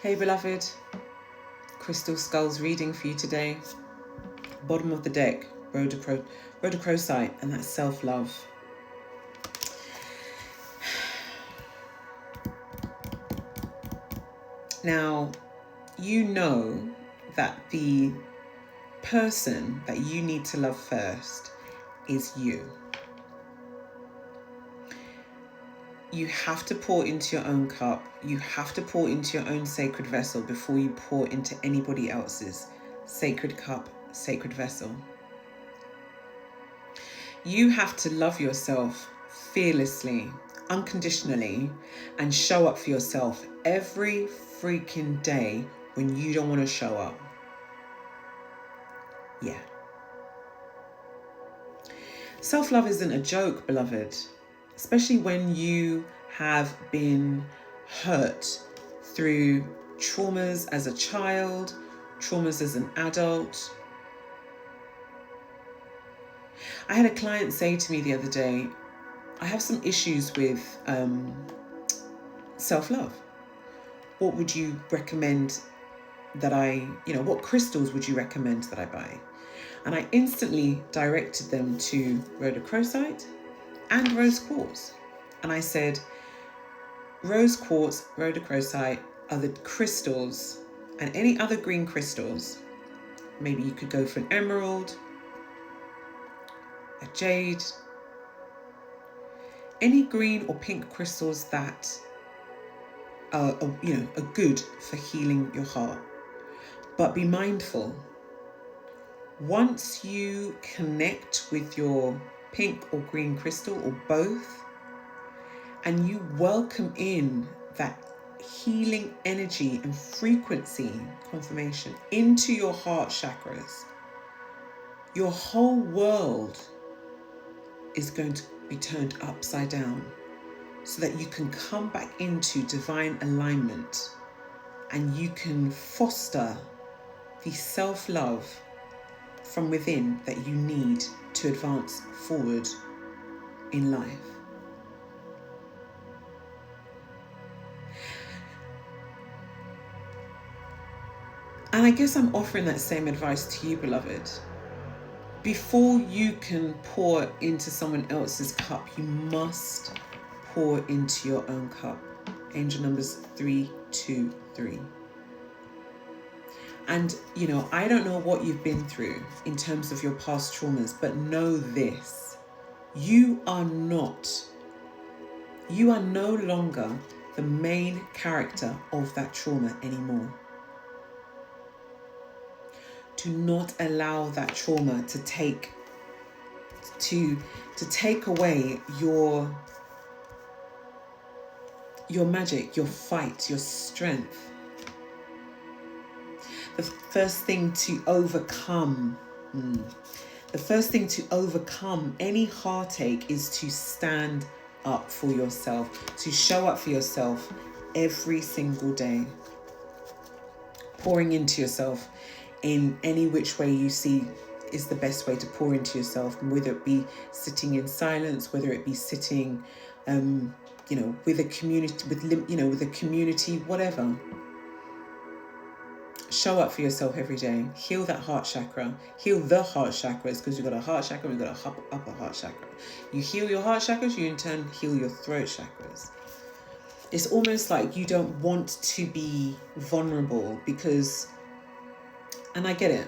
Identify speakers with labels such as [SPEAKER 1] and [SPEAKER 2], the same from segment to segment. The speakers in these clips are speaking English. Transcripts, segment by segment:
[SPEAKER 1] Hey beloved, Crystal Skulls reading for you today. Bottom of the deck, rhodochrosite, and that's self-love. Now, you know that the person that you need to love first is you. You have to pour into your own cup. You have to pour into your own sacred vessel before you pour into anybody else's sacred cup, sacred vessel. You have to love yourself fearlessly, unconditionally, and show up for yourself every freaking day when you don't want to show up. Yeah. Self-love isn't a joke, beloved, especially when you have been hurt through traumas as a child, traumas as an adult. I had a client say to me the other day, I have some issues with self-love. What would you recommend that what crystals would you recommend that I buy? And I instantly directed them to rhodochrosite and rose quartz. And I said, rose quartz, rhodochrosite are the crystals, and any other green crystals. Maybe you could go for an emerald, a jade, any green or pink crystals that are good for healing your heart. But be mindful. Once you connect with your pink or green crystal or both, and you welcome in that healing energy and frequency confirmation into your heart chakras, your whole world is going to be turned upside down so that you can come back into divine alignment and you can foster the self-love from within that you need to advance forward in life. And I guess I'm offering that same advice to you, beloved. Before you can pour into someone else's cup, you must pour into your own cup. Angel numbers 323. And, I don't know what you've been through in terms of your past traumas, but know this. You are no longer the main character of that trauma anymore. Do not allow that trauma to take away your magic, your fight, your strength. The first thing to overcome any heartache is to stand up for yourself, to show up for yourself every single day. Pouring into yourself in any which way you see is the best way to pour into yourself, whether it be sitting in silence, whether it be sitting, with a community, whatever. Show up for yourself every day. Heal that heart chakra. Heal the heart chakras, because you've got a heart chakra, we've got a upper heart chakra. You heal your heart chakras, you in turn heal your throat chakras. It's almost like you don't want to be vulnerable because, and I get it,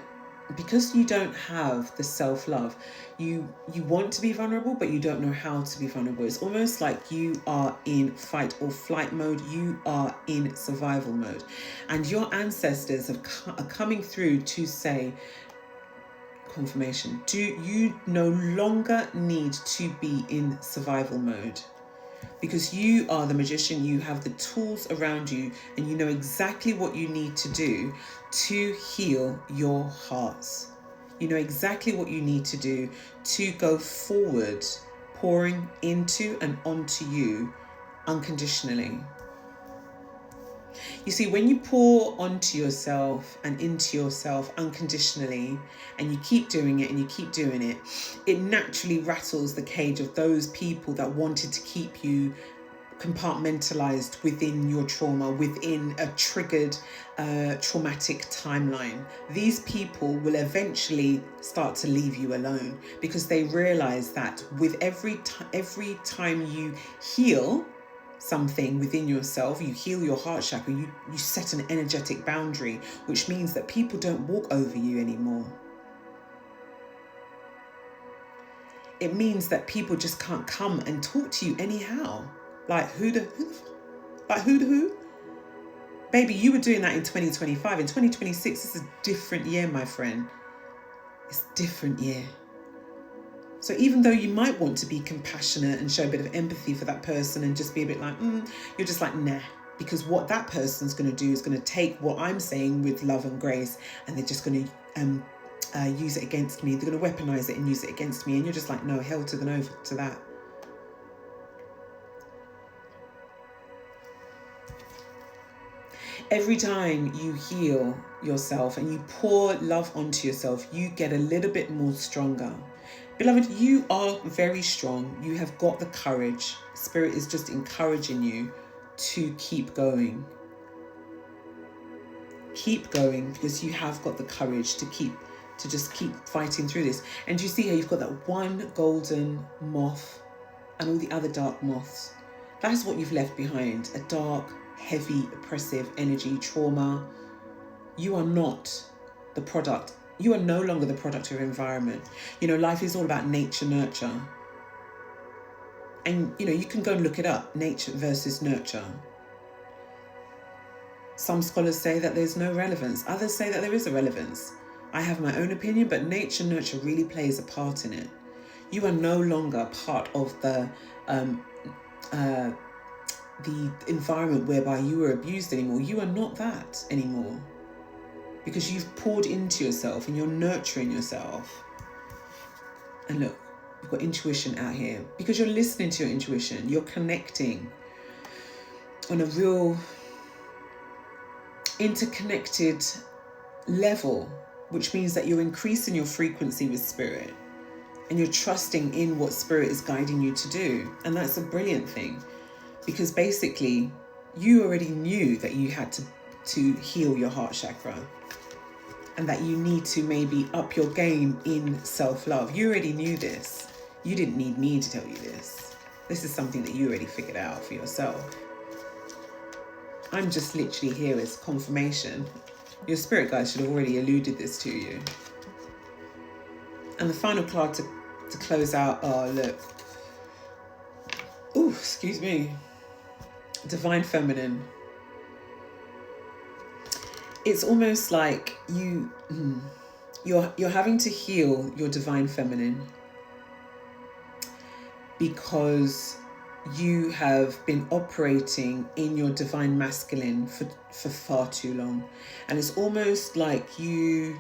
[SPEAKER 1] because you don't have the self-love, you want to be vulnerable, but you don't know how to be vulnerable. It's almost like you are in fight or flight mode. You are in survival mode. And your ancestors are coming through to say, confirmation, you no longer need to be in survival mode. Because you are the magician, you have the tools around you, and you know exactly what you need to do to heal your hearts. You know exactly what you need to do to go forward, pouring into and onto you unconditionally. You see, when you pour onto yourself and into yourself unconditionally, and you keep doing it and you keep doing it, it naturally rattles the cage of those people that wanted to keep you compartmentalized within your trauma, within a triggered traumatic timeline. These people will eventually start to leave you alone because they realize that with every time you heal something within yourself, you heal your heart chakra, you set an energetic boundary, which means that people don't walk over you anymore. It means that people just can't come and talk to you anyhow. Like who? Baby, you were doing that in 2025. In 2026, it's a different year, my friend. It's a different year. So even though you might want to be compassionate and show a bit of empathy for that person and just be a bit like, you're just like, nah. Because what that person's going to do is going to take what I'm saying with love and grace, and they're just going to use it against me. They're going to weaponize it and use it against me. And you're just like, no, hell to the no to that. Every time you heal yourself and you pour love onto yourself, you get a little bit more stronger. Beloved, you are very strong. You have got the courage. Spirit is just encouraging you to keep going. Keep going, because you have got the courage to just keep fighting through this. And you see here, you've got that one golden moth and all the other dark moths. That is what you've left behind. A dark, heavy, oppressive energy, trauma. You are not the product. You are no longer the product of your environment. Life is all about nature, nurture. And, you can go and look it up, nature versus nurture. Some scholars say that there's no relevance. Others say that there is a relevance. I have my own opinion, but nature, nurture really plays a part in it. You are no longer part of the environment whereby you were abused anymore. You are not that anymore. Because you've poured into yourself and you're nurturing yourself. And look, you've got intuition out here. Because you're listening to your intuition, you're connecting on a real interconnected level, which means that you're increasing your frequency with spirit and you're trusting in what spirit is guiding you to do. And that's a brilliant thing, because basically you already knew that you had to heal your heart chakra, and that you need to maybe up your game in self-love. You already knew this. You didn't need me to tell you this. This is something that you already figured out for yourself. I'm just literally here as confirmation. Your spirit guides should have already alluded this to you. And the final card to close out, look. Ooh, excuse me. Divine Feminine. It's almost like you're having to heal your Divine Feminine because you have been operating in your Divine Masculine for far too long. And it's almost like you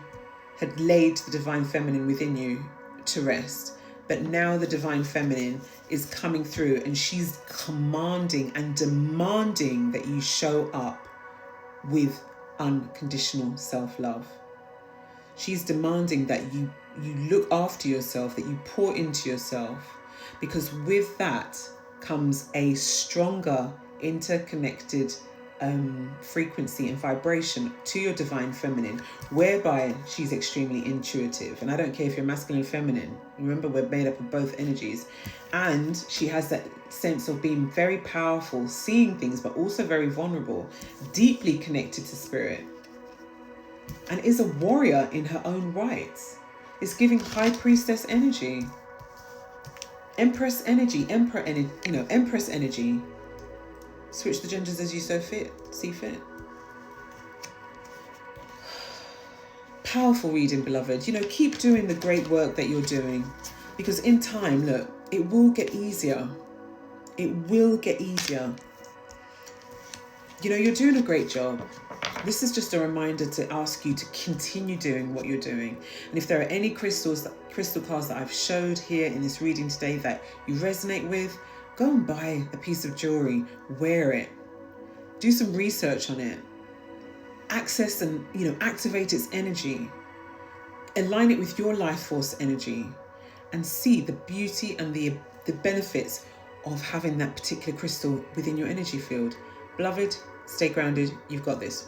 [SPEAKER 1] had laid the Divine Feminine within you to rest. But now the Divine Feminine is coming through, and she's commanding and demanding that you show up with unconditional self-love. She's demanding that you look after yourself, that you pour into yourself, because with that comes a stronger interconnected frequency and vibration to your Divine Feminine, whereby she's extremely intuitive. And I don't care if you're masculine or feminine, remember we're made up of both energies. And she has that sense of being very powerful, seeing things, but also very vulnerable, deeply connected to spirit, and is a warrior in her own rights. It's giving high priestess energy, empress energy, empress energy. Switch the genders as you see fit. Powerful reading, beloved. Keep doing the great work that you're doing, because in time, look, it will get easier. It will get easier. You're doing a great job. This is just a reminder to ask you to continue doing what you're doing. And if there are any crystal cards that I've showed here in this reading today that you resonate with, go and buy a piece of jewelry, wear it, do some research on it, access and activate its energy, align it with your life force energy, and see the beauty and the benefits of having that particular crystal within your energy field. Beloved, stay grounded. You've got this.